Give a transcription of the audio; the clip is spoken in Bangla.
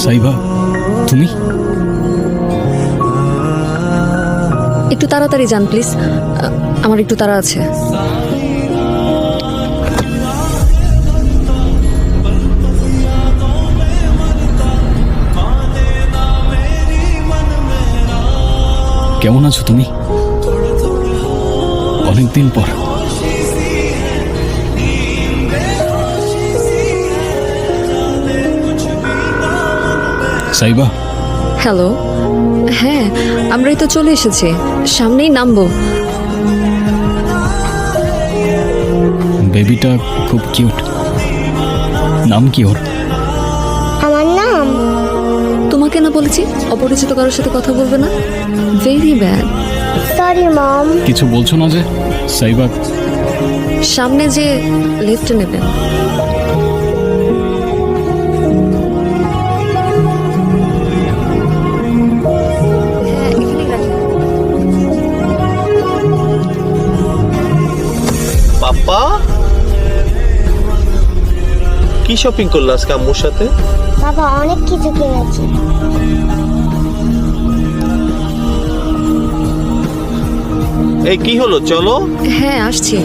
সাইবা, তুমি? একটু তাড়াতাড়ি যান প্লিজ, আমার একটু তাড়া আছে। কেমন আছো তুমি? অনেকদিন পর। সাইবা, হ্যালো, হ্যাঁ আমরাই তো চলে এসেছি, সামনেই নামবো। বেবিটা খুব কিউট। নাম কি ওর? আমার নাম তোমাকে না বলেছি অপরিচিত কারোর সাথে কথা বলবে না? Very bad. Sorry mom. কিছু বলছো না যে? সাইবা, সামনে যে লেফটে নেবেন। হ্যাঁ, এখানেই রাখি। পাপ্পা কি শপিং করলো আজকে আম্মুর সাথে? বাবা অনেক কিছু কিনেছি। এই কি হলো, চলো। হ্যাঁ আসছি।